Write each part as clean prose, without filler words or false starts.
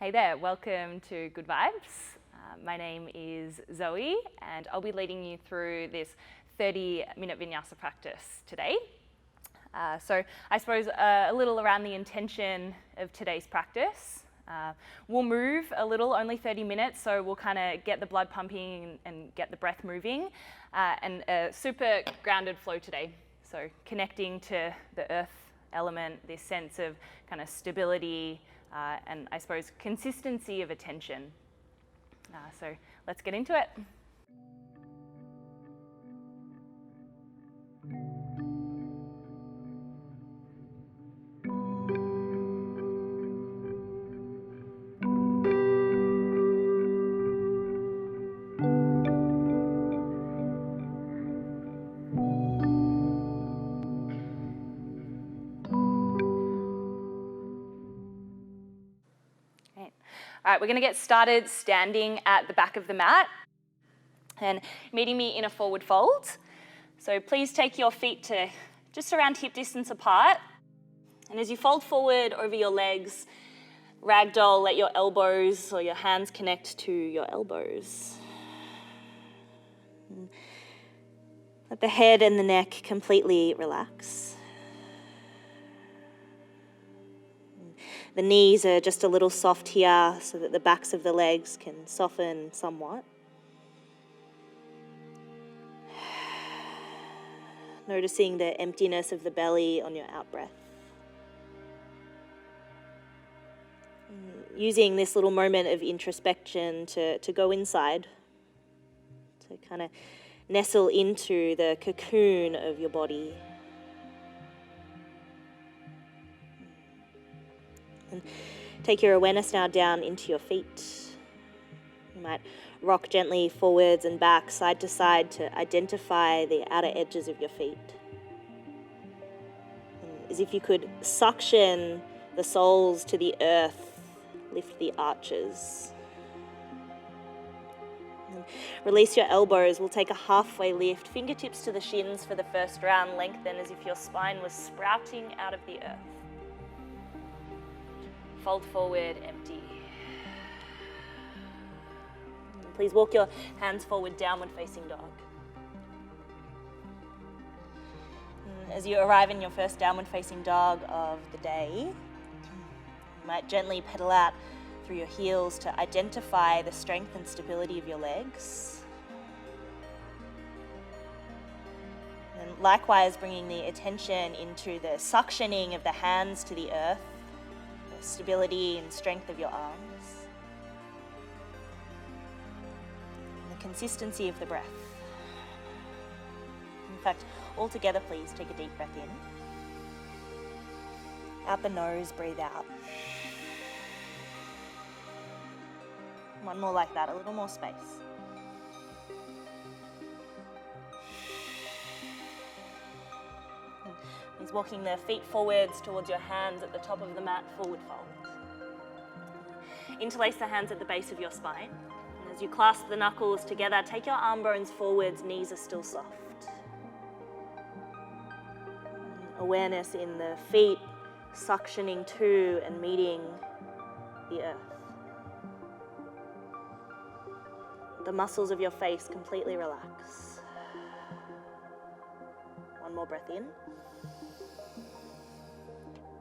Hey there, welcome to Good Vibes. My name is Zoe and I'll be leading you through this 30-minute Vinyasa practice today. So I suppose a little around the intention of today's practice. We'll move a little, only 30 minutes, so we'll kind of get the blood pumping and get the breath moving, and a super grounded flow today. So connecting to the earth element, this sense of kind of stability, and I suppose consistency of attention. So let's get into it. All right, we're going to get started standing at the back of the mat and meeting me in a forward fold. So please take your feet to just around hip distance apart. And as you fold forward over your legs, ragdoll, let your elbows or your hands connect to your elbows. Let the head and the neck completely relax. The knees are just a little soft here so that the backs of the legs can soften somewhat. Noticing the emptiness of the belly on your out-breath. Using this little moment of introspection to go inside, to kind of nestle into the cocoon of your body. And take your awareness now down into your feet. You might rock gently forwards and back, side to side, to identify the outer edges of your feet. And as if you could suction the soles to the earth, lift the arches. And release your elbows. We'll take a halfway lift, fingertips to the shins for the first round, lengthen as if your spine was sprouting out of the earth. Fold forward, empty. And please walk your hands forward, downward facing dog. And as you arrive in your first downward facing dog of the day, you might gently pedal out through your heels to identify the strength and stability of your legs. And likewise, bringing the attention into the suctioning of the hands to the earth, stability and strength of your arms, and the consistency of the breath. In fact, all together, please take a deep breath in. Out the nose, breathe out. One more like that, a little more space. Is walking the feet forwards towards your hands at the top of the mat, forward fold. Interlace the hands at the base of your spine. And as you clasp the knuckles together, take your arm bones forwards, knees are still soft. Awareness in the feet, suctioning to and meeting the earth. The muscles of your face completely relax. One more breath in.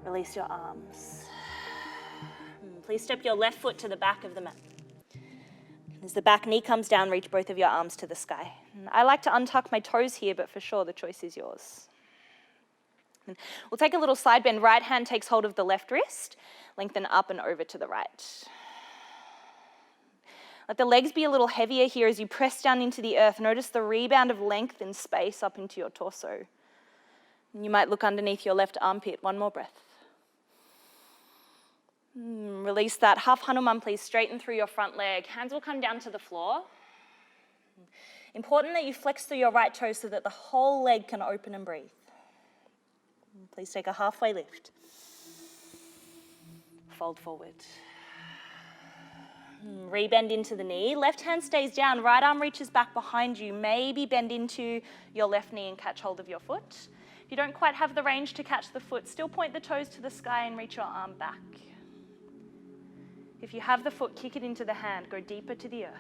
Release your arms. Please step your left foot to the back of the mat. As the back knee comes down, reach both of your arms to the sky. I like to untuck my toes here, but for sure the choice is yours. We'll take a little side bend. Right hand takes hold of the left wrist. Lengthen up and over to the right. Let the legs be a little heavier here as you press down into the earth. Notice the rebound of length and space up into your torso. You might look underneath your left armpit. One more breath. Release that. Half Hanuman, please. Straighten through your front leg. Hands will come down to the floor. Important that you flex through your right toe so that the whole leg can open and breathe. Please take a halfway lift. Fold forward. Rebend into the knee. Left hand stays down. Right arm reaches back behind you. Maybe bend into your left knee and catch hold of your foot. If you don't quite have the range to catch the foot, still point the toes to the sky and reach your arm back. If you have the foot, kick it into the hand. Go deeper to the earth.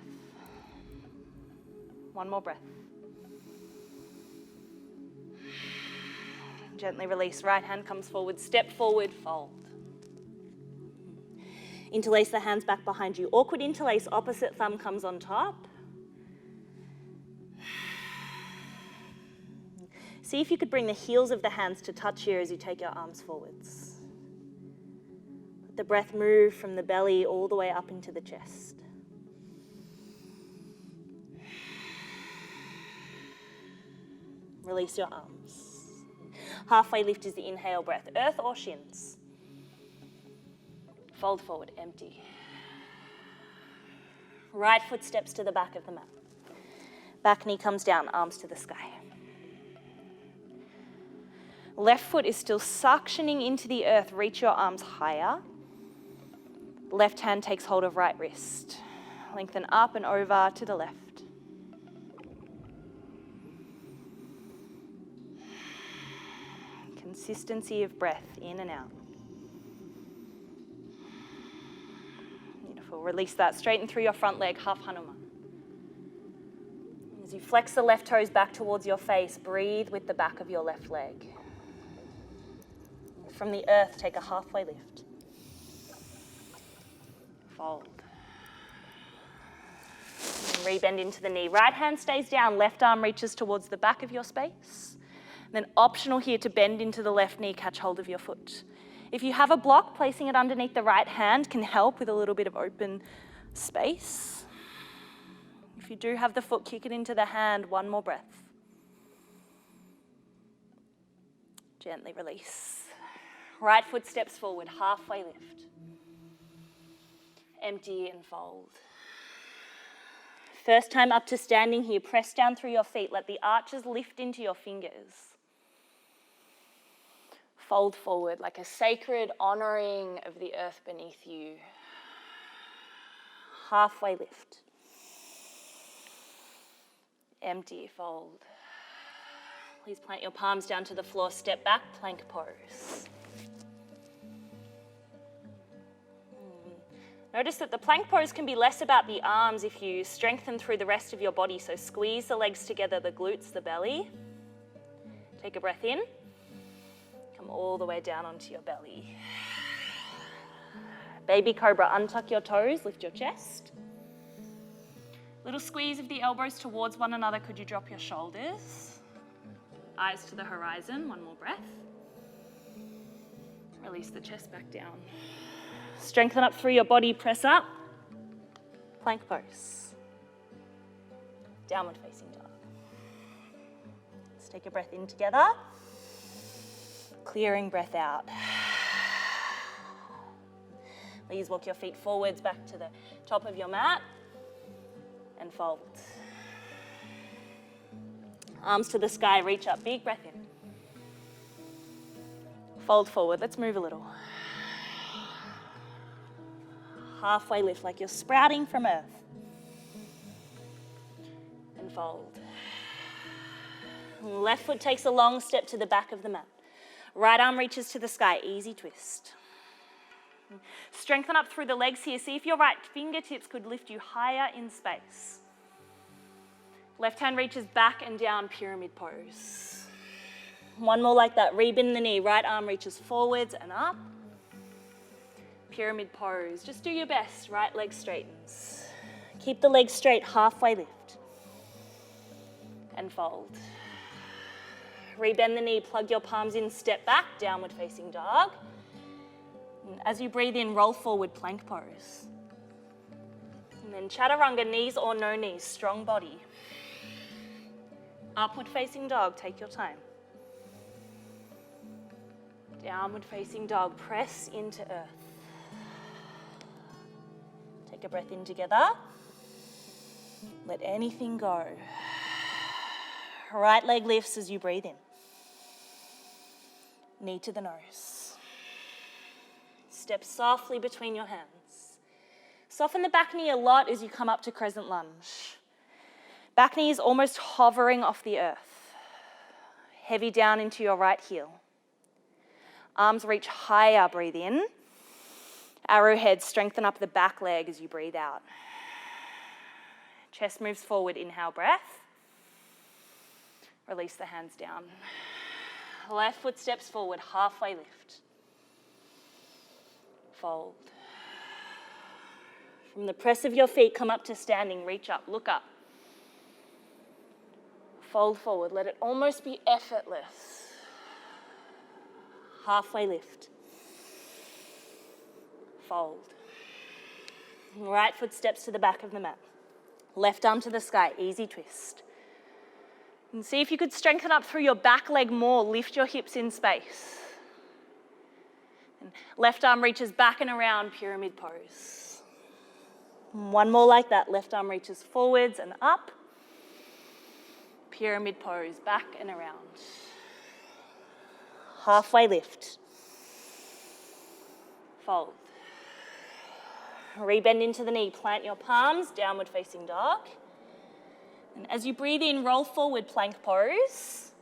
One more breath. Gently release. Right hand comes forward. Step forward, fold. Interlace the hands back behind you. Awkward interlace, opposite thumb comes on top. See if you could bring the heels of the hands to touch here as you take your arms forwards. Let the breath move from the belly all the way up into the chest. Release your arms. Halfway lift is the inhale breath. Earth or shins. Fold forward, empty. Right foot steps to the back of the mat. Back knee comes down, arms to the sky. Left foot is still suctioning into the earth. Reach your arms higher. Left hand takes hold of right wrist. Lengthen up and over to the left. Consistency of breath in and out. Beautiful. Release that. Straighten through your front leg, half Hanuman. As you flex the left toes back towards your face, breathe with the back of your left leg. From the earth, take a halfway lift. Fold. And rebend into the knee. Right hand stays down, left arm reaches towards the back of your space. And then optional here to bend into the left knee, catch hold of your foot. If you have a block, placing it underneath the right hand can help with a little bit of open space. If you do have the foot, kick it into the hand, one more breath. Gently release. Right foot steps forward, halfway lift. Empty and fold. First time up to standing here, press down through your feet. Let the arches lift into your fingers. Fold forward like a sacred honoring of the earth beneath you. Halfway lift. Empty, fold. Please plant your palms down to the floor, step back, plank pose. Notice that the plank pose can be less about the arms if you strengthen through the rest of your body. So squeeze the legs together, the glutes, the belly. Take a breath in. Come all the way down onto your belly. Baby Cobra, untuck your toes, lift your chest. Little squeeze of the elbows towards one another. Could you drop your shoulders? Eyes to the horizon, one more breath. Release the chest back down. Strengthen up through your body, press up. Plank pose. Downward facing dog. Let's take a breath in together. Clearing breath out. Please walk your feet forwards back to the top of your mat and fold. Arms to the sky, reach up, big breath in. Fold forward, let's move a little. Halfway lift like you're sprouting from earth. And fold. Left foot takes a long step to the back of the mat. Right arm reaches to the sky, easy twist. Strengthen up through the legs here. See if your right fingertips could lift you higher in space. Left hand reaches back and down, pyramid pose. One more like that, rebend the knee. Right arm reaches forwards and up. Pyramid pose. Just do your best. Right leg straightens. Keep the legs straight, halfway lift. And fold. Rebend the knee, plug your palms in, step back, downward facing dog. And as you breathe in, roll forward, plank pose. And then chaturanga, knees or no knees, strong body. Upward facing dog, take your time. Downward facing dog, press into earth. Take a breath in together. Let anything go. Right leg lifts as you breathe in. Knee to the nose. Step softly between your hands. Soften the back knee a lot as you come up to Crescent Lunge. Back knee is almost hovering off the earth. Heavy down into your right heel. Arms reach higher, breathe in. Arrowhead, strengthen up the back leg as you breathe out. Chest moves forward, inhale, breath. Release the hands down. Left foot steps forward, halfway lift. Fold. From the press of your feet, come up to standing, reach up, look up. Fold forward, let it almost be effortless. Halfway lift. Fold. Right foot steps to the back of the mat. Left arm to the sky, easy twist. And see if you could strengthen up through your back leg more, lift your hips in space. And left arm reaches back and around, pyramid pose. One more like that, left arm reaches forwards and up. Pyramid pose, back and around. Halfway lift. Fold. Rebend into the knee, plant your palms, downward facing dog. And as you breathe in, roll forward, plank pose.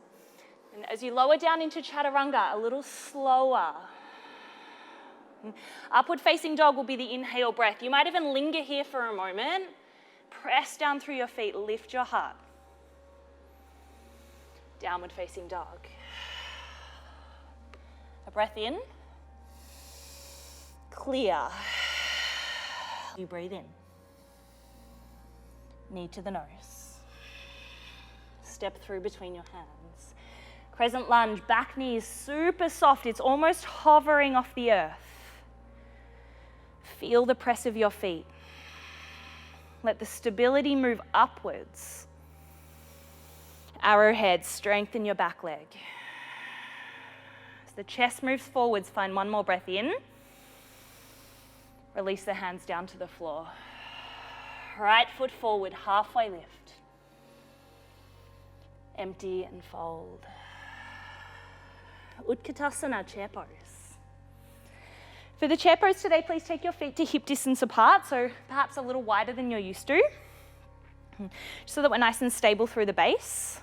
And as you lower down into chaturanga, a little slower. Upward facing dog will be the inhale breath. You might even linger here for a moment. Press down through your feet, lift your heart. Downward facing dog. A breath in. Clear. You breathe in. Knee to the nose. Step through between your hands. Crescent lunge, back knee is super soft. It's almost hovering off the earth. Feel the press of your feet. Let the stability move upwards. Arrowhead, strengthen your back leg. As the chest moves forwards, find one more breath in. Release the hands down to the floor. Right foot forward, halfway lift. Empty and fold. Utkatasana, chair pose. For the chair pose today, please take your feet to hip distance apart, so perhaps a little wider than you're used to, so that we're nice and stable through the base.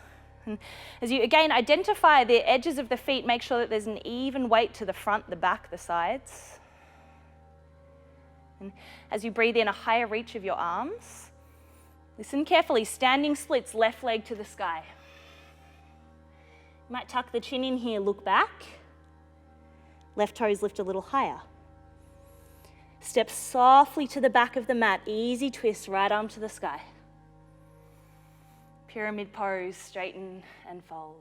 And as you, again, identify the edges of the feet, make sure that there's an even weight to the front, the back, the sides. And as you breathe in, a higher reach of your arms. Listen carefully, standing splits, left leg to the sky. You might tuck the chin in here, look back. Left toes lift a little higher. Step softly to the back of the mat, easy twist, right arm to the sky. Pyramid pose, straighten and fold.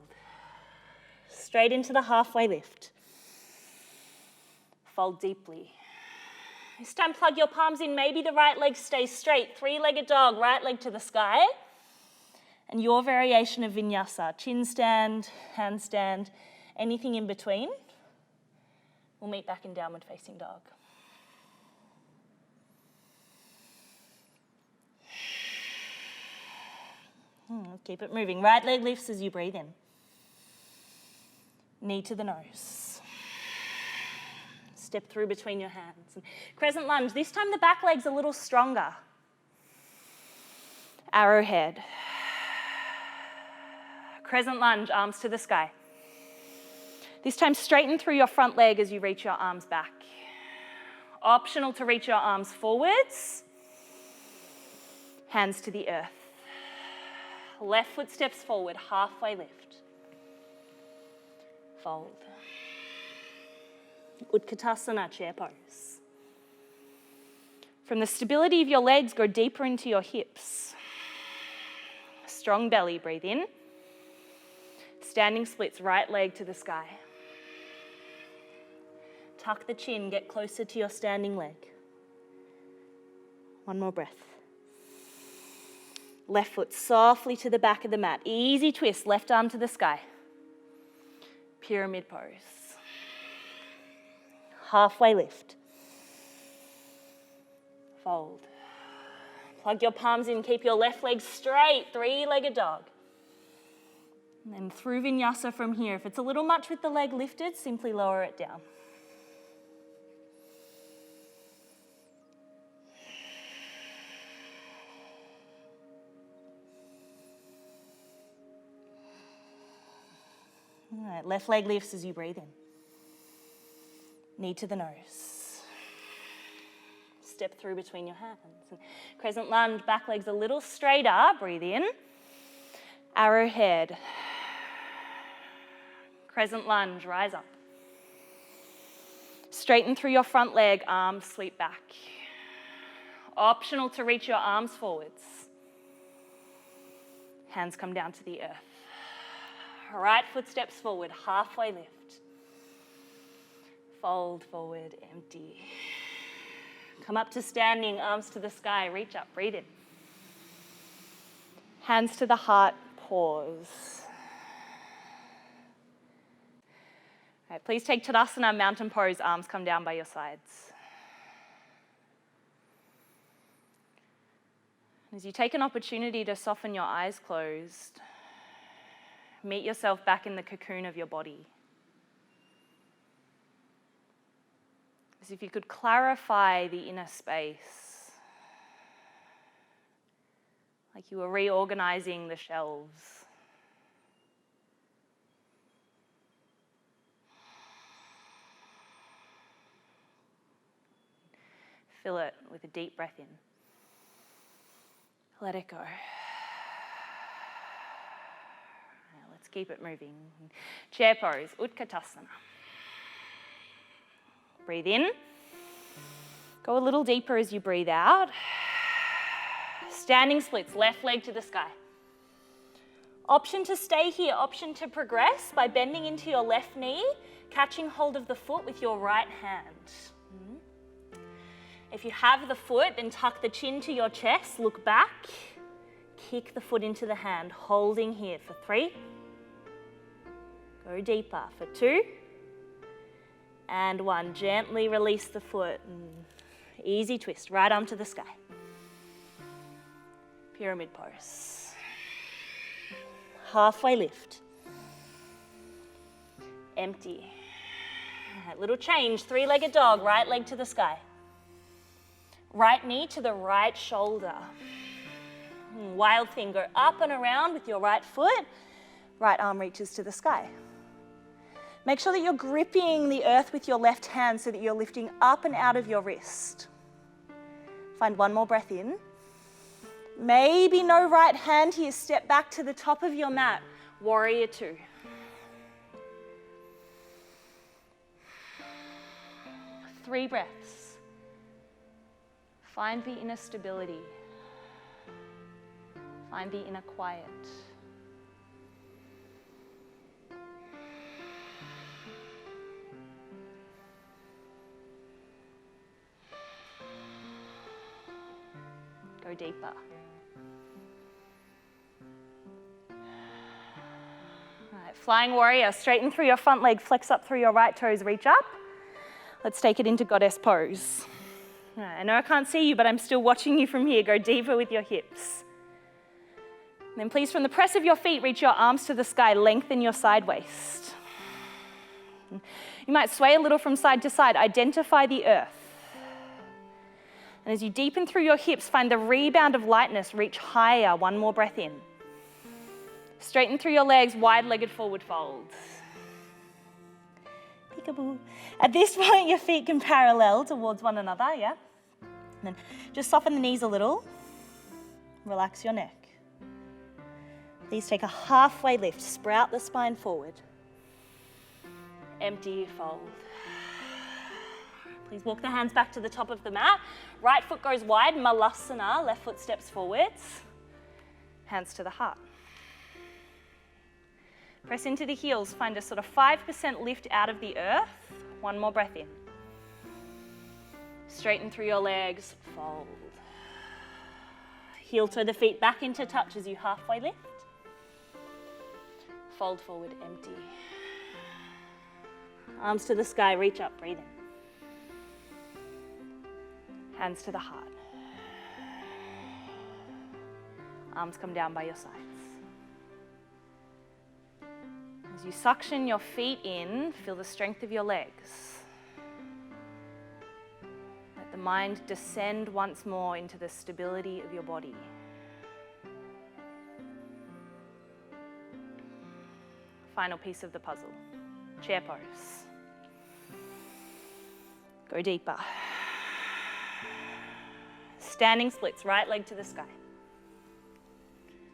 Straight into the halfway lift. Fold deeply. This time plug your palms in, maybe the right leg stays straight. Three-legged dog, right leg to the sky. And your variation of Vinyasa, chin stand, handstand, anything in between. We'll meet back in downward facing dog. Keep it moving. Right leg lifts as you breathe in. Knee to the nose. Step through between your hands. Crescent lunge. This time the back leg's a little stronger. Arrowhead. Crescent lunge, arms to the sky. This time straighten through your front leg as you reach your arms back. Optional to reach your arms forwards. Hands to the earth. Left foot steps forward, halfway lift. Fold. Utkatasana, chair pose. From the stability of your legs, go deeper into your hips. Strong belly, breathe in. Standing splits, right leg to the sky. Tuck the chin, get closer to your standing leg. One more breath. Left foot softly to the back of the mat. Easy twist, left arm to the sky. Pyramid pose. Halfway lift. Fold. Plug your palms in, keep your left leg straight, three-legged dog. And then through Vinyasa from here. If it's a little much with the leg lifted, simply lower it down. All right, left leg lifts as you breathe in. Knee to the nose. step through between your hands. And Crescent Lunge, back legs a little straighter. Breathe in. Arrowhead. Crescent Lunge, rise up. Straighten through your front leg, arms sweep back. Optional to reach your arms forwards. Hands come down to the earth. Right foot steps forward, halfway lift. Fold forward, empty. Come up to standing, arms to the sky, reach up, breathe in. Hands to the heart, pause. All right, please take Tadasana, mountain pose, arms come down by your sides. As you take an opportunity to soften your eyes closed, meet yourself back in the cocoon of your body. As if you could clarify the inner space, like you were reorganizing the shelves. Fill it with a deep breath in. Let it go. Now let's keep it moving. Chair pose, Utkatasana. Breathe in. Go a little deeper as you breathe out. Standing splits, left leg to the sky. Option to stay here, option to progress by bending into your left knee, catching hold of the foot with your right hand. If you have the foot, then tuck the chin to your chest, look back, kick the foot into the hand, holding here for 3. Go deeper for 2. And 1. Gently release the foot. Easy twist, right arm to the sky. Pyramid pose. Halfway lift. Empty. All right, little change, 3-legged dog, right leg to the sky. Right knee to the right shoulder. Wild thing, go up and around with your right foot. Right arm reaches to the sky. Make sure that you're gripping the earth with your left hand so that you're lifting up and out of your wrist. Find 1 more breath in. Maybe no right hand here. Step back to the top of your mat. Warrior 2. Three breaths. Find the inner stability. Find the inner quiet. Go deeper. All right, flying warrior, straighten through your front leg, flex up through your right toes, reach up. Let's take it into goddess pose. I know I can't see you, but I'm still watching you from here. Go deeper with your hips. And then please, from the press of your feet, reach your arms to the sky. Lengthen your side waist. You might sway a little from side to side. Identify the earth. And as you deepen through your hips, find the rebound of lightness. Reach higher. 1 more breath in. Straighten through your legs. Wide-legged forward fold. Peekaboo. At this point, your feet can parallel towards one another, yeah? And then just soften the knees a little. Relax your neck. Please take a halfway lift. Sprout the spine forward. Empty, fold. Please walk the hands back to the top of the mat. Right foot goes wide, Malasana. Left foot steps forwards. Hands to the heart. Press into the heels. Find a sort of 5% lift out of the earth. 1 more breath in. Straighten through your legs, fold. Heel toe the feet back into touch as you halfway lift. Fold forward, empty. Arms to the sky, reach up, breathe in. Hands to the heart. Arms come down by your sides. As you suction your feet in, feel the strength of your legs. Let the mind descend once more into the stability of your body. Final piece of the puzzle, chair pose. Go deeper. Standing splits, right leg to the sky.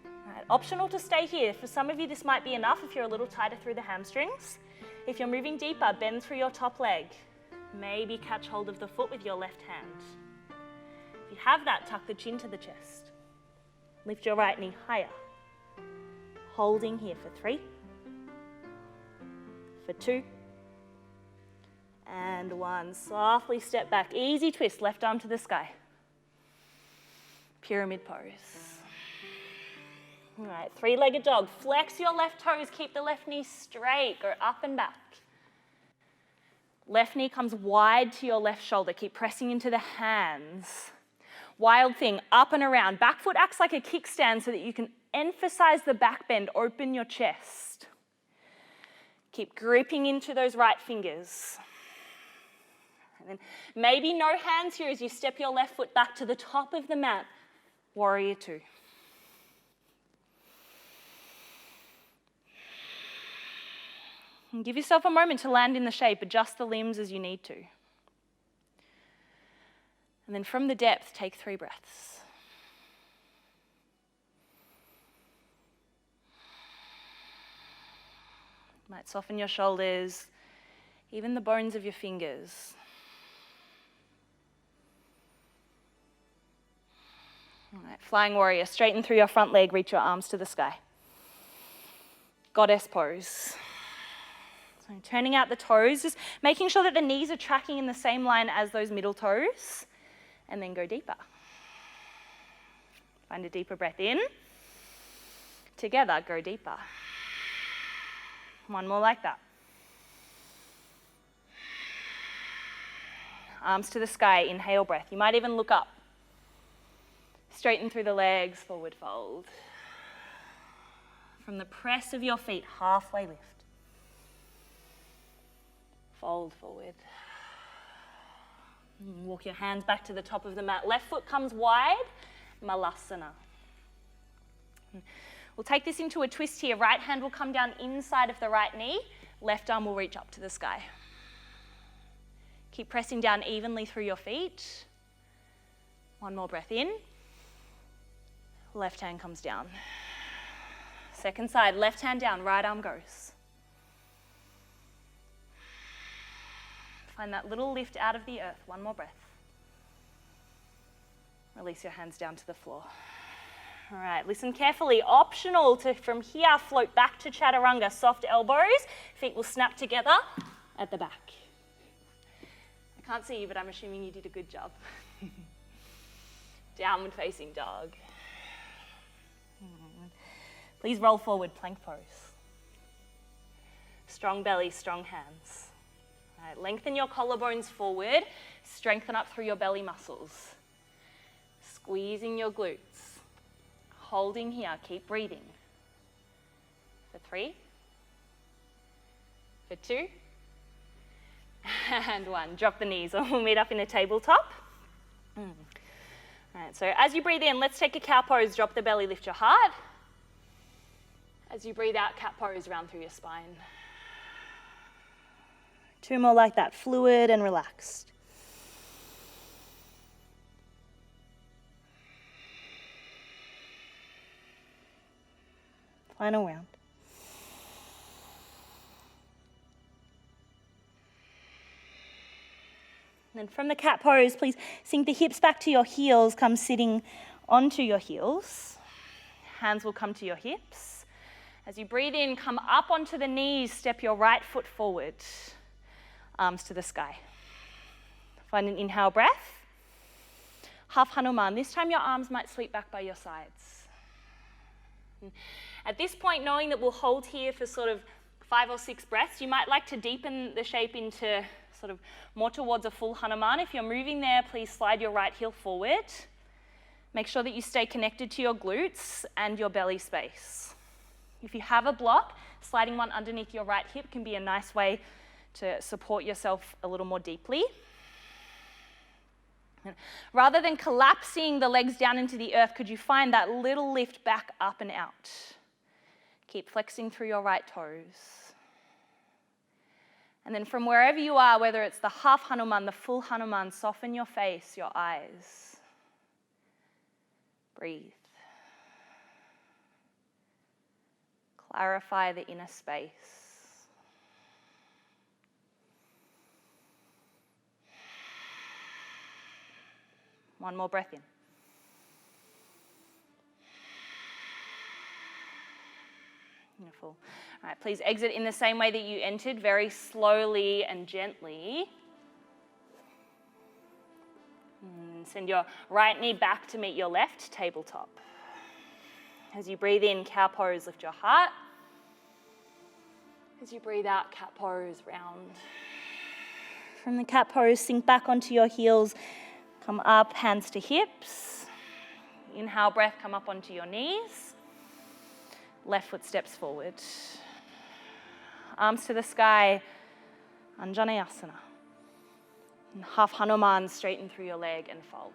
All right, optional to stay here. For some of you, this might be enough if you're a little tighter through the hamstrings. If you're moving deeper, bend through your top leg. Maybe catch hold of the foot with your left hand. If you have that, tuck the chin to the chest. Lift your right knee higher. Holding here for 3, for 2, and 1. Softly step back. Easy twist, left arm to the sky. Pyramid pose. All right, 3-legged dog. Flex your left toes, keep the left knee straight. Go up and back. Left knee comes wide to your left shoulder. Keep pressing into the hands. Wild thing, up and around. Back foot acts like a kickstand so that you can emphasize the back bend, open your chest. Keep gripping into those right fingers. And then maybe no hands here as you step your left foot back to the top of the mat. Warrior 2. And give yourself a moment to land in the shape. Adjust the limbs as you need to. And then from the depth, take 3 breaths. Might soften your shoulders, even the bones of your fingers. All right, flying warrior, straighten through your front leg, reach your arms to the sky. Goddess pose. So turning out the toes, just making sure that the knees are tracking in the same line as those middle toes, and then go deeper. Find a deeper breath in. Together, go deeper. 1 more like that. Arms to the sky, inhale breath. You might even look up. Straighten through the legs, forward fold. From the press of your feet, halfway lift. Fold forward. Walk your hands back to the top of the mat. Left foot comes wide, Malasana. We'll take this into a twist here. Right hand will come down inside of the right knee. Left arm will reach up to the sky. Keep pressing down evenly through your feet. 1 more breath in. Left hand comes down. Second side, left hand down, right arm goes. Find that little lift out of the earth. 1 more breath. Release your hands down to the floor. All right, listen carefully. Optional to, from here, float back to chaturanga. Soft elbows. Feet will snap together at the back. I can't see you, but I'm assuming you did a good job. Downward facing dog. Please roll forward, plank pose. Strong belly, strong hands. All right, lengthen your collarbones forward. Strengthen up through your belly muscles. Squeezing your glutes. Holding here, keep breathing. For 3. For 2. And 1. Drop the knees, or we'll meet up in a tabletop. All right, so as you breathe in, let's take a cow pose. Drop the belly, lift your heart. As you breathe out, cat pose, round through your spine. 2 more like that, fluid and relaxed. Final round. And then from the cat pose, please sink the hips back to your heels, come sitting onto your heels. Hands will come to your hips. As you breathe in, come up onto the knees, step your right foot forward. Arms to the sky. Find an inhale breath. Half Hanuman. This time your arms might sweep back by your sides. At this point, knowing that we'll hold here for sort of 5 or 6 breaths, you might like to deepen the shape into sort of more towards a full Hanuman. If you're moving there, please slide your right heel forward. Make sure that you stay connected to your glutes and your belly space. If you have a block, sliding one underneath your right hip can be a nice way to support yourself a little more deeply. Rather than collapsing the legs down into the earth, could you find that little lift back up and out? Keep flexing through your right toes. And then from wherever you are, whether it's the half Hanuman, the full Hanuman, soften your face, your eyes. Breathe. Clarify the inner space. One more breath in. Beautiful. All right, please exit in the same way that you entered, very slowly and gently. And send your right knee back to meet your left, tabletop. As you breathe in, cow pose, lift your heart. As you breathe out, cat pose, round. From the cat pose, sink back onto your heels. Come up, hands to hips. Inhale, breath, come up onto your knees. Left foot steps forward. Arms to the sky, Anjaneyasana. And half Hanuman, straighten through your leg and fold.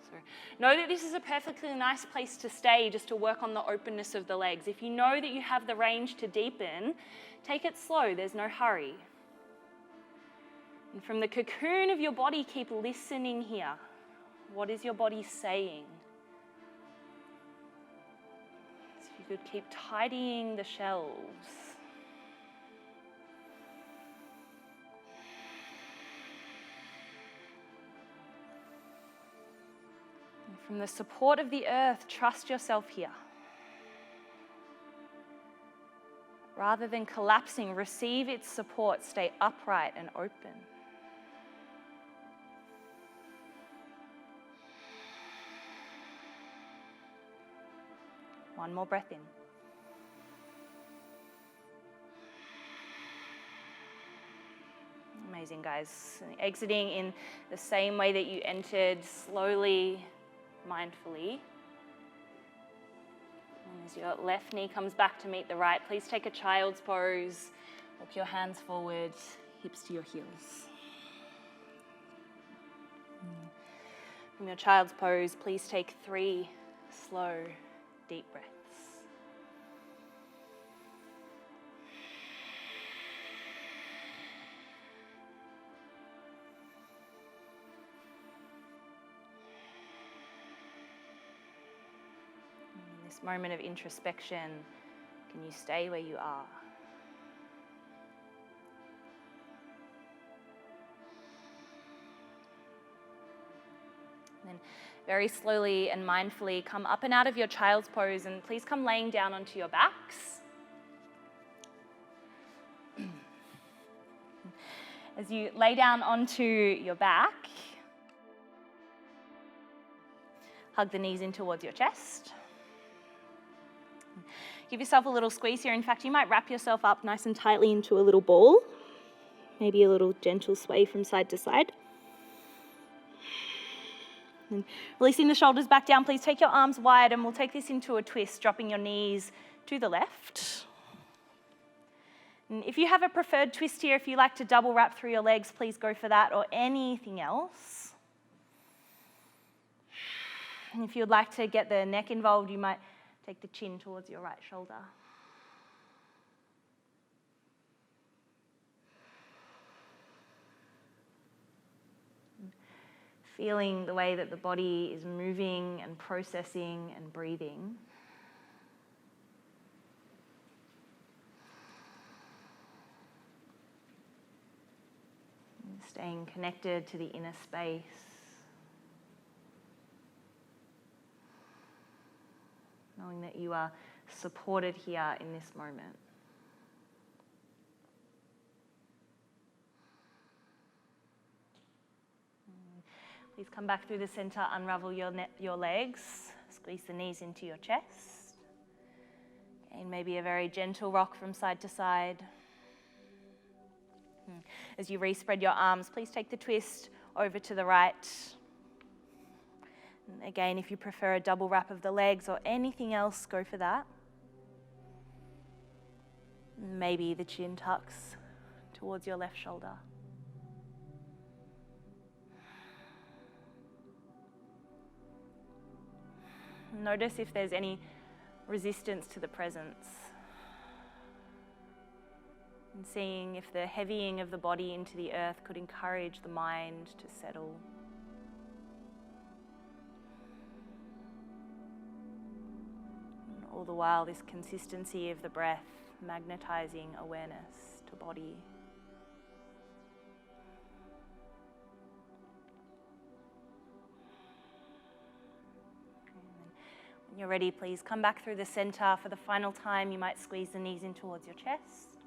So know that this is a perfectly nice place to stay, just to work on the openness of the legs. If you know that you have the range to deepen, take it slow, there's no hurry. And from the cocoon of your body, keep listening here. What is your body saying? So if you could keep tidying the shelves. And from the support of the earth, trust yourself here. Rather than collapsing, receive its support, stay upright and open. One more breath in. Amazing, guys. Exiting in the same way that you entered, slowly, mindfully. And as your left knee comes back to meet the right, please take a child's pose. Walk your hands forward, hips to your heels. From your child's pose, please take 3 slow, deep breaths. In this moment of introspection, can you stay where you are? And then very slowly and mindfully come up and out of your child's pose, and please come laying down onto your backs. As you lay down onto your back, hug the knees in towards your chest. Give yourself a little squeeze here. In fact, you might wrap yourself up nice and tightly into a little ball. Maybe a little gentle sway from side to side. And releasing the shoulders back down, please take your arms wide, and we'll take this into a twist, dropping your knees to the left. And if you have a preferred twist here, if you like to double wrap through your legs, please go for that, or anything else. And if you'd like to get the neck involved, you might take the chin towards your right shoulder. Feeling the way that the body is moving and processing and breathing. And staying connected to the inner space. Knowing that you are supported here in this moment. Please come back through the center, unravel your legs, squeeze the knees into your chest. Again, maybe a very gentle rock from side to side. As you respread your arms, please take the twist over to the right. And again, if you prefer a double wrap of the legs or anything else, go for that. Maybe the chin tucks towards your left shoulder. Notice if there's any resistance to the presence. And seeing if the heavying of the body into the earth could encourage the mind to settle. All the while, this consistency of the breath magnetizing awareness to body. When you're ready, please come back through the center. For the final time, you might squeeze the knees in towards your chest.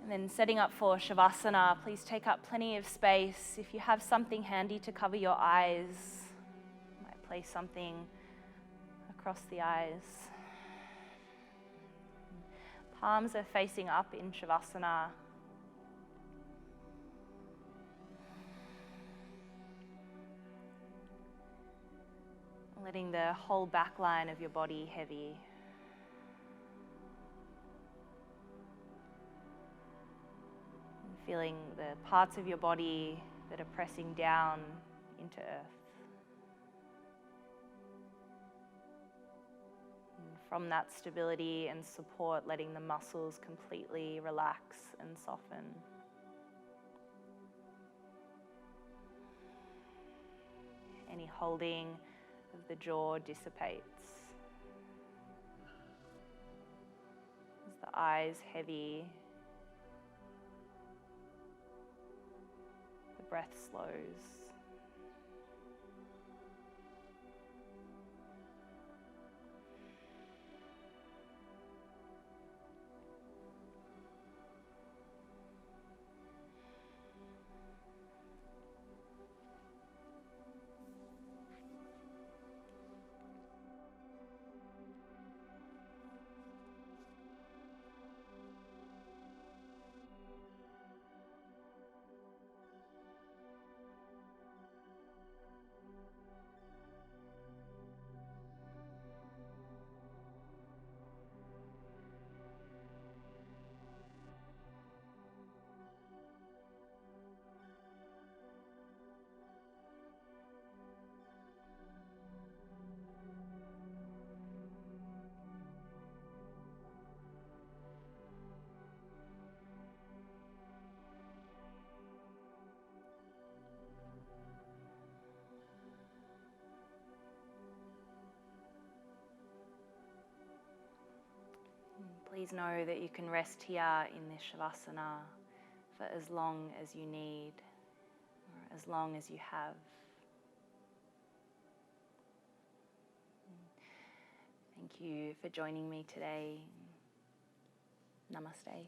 And then setting up for Shavasana, please take up plenty of space. If you have something handy to cover your eyes, you might place something across the eyes. Palms are facing up in Shavasana. Letting the whole back line of your body heavy. And feeling the parts of your body that are pressing down into earth. And from that stability and support, letting the muscles completely relax and soften. Any holding of the jaw dissipates. As the eyes heavy, the breath slows. Please know that you can rest here in this Shavasana for as long as you need, or as long as you have. Thank you for joining me today. Namaste.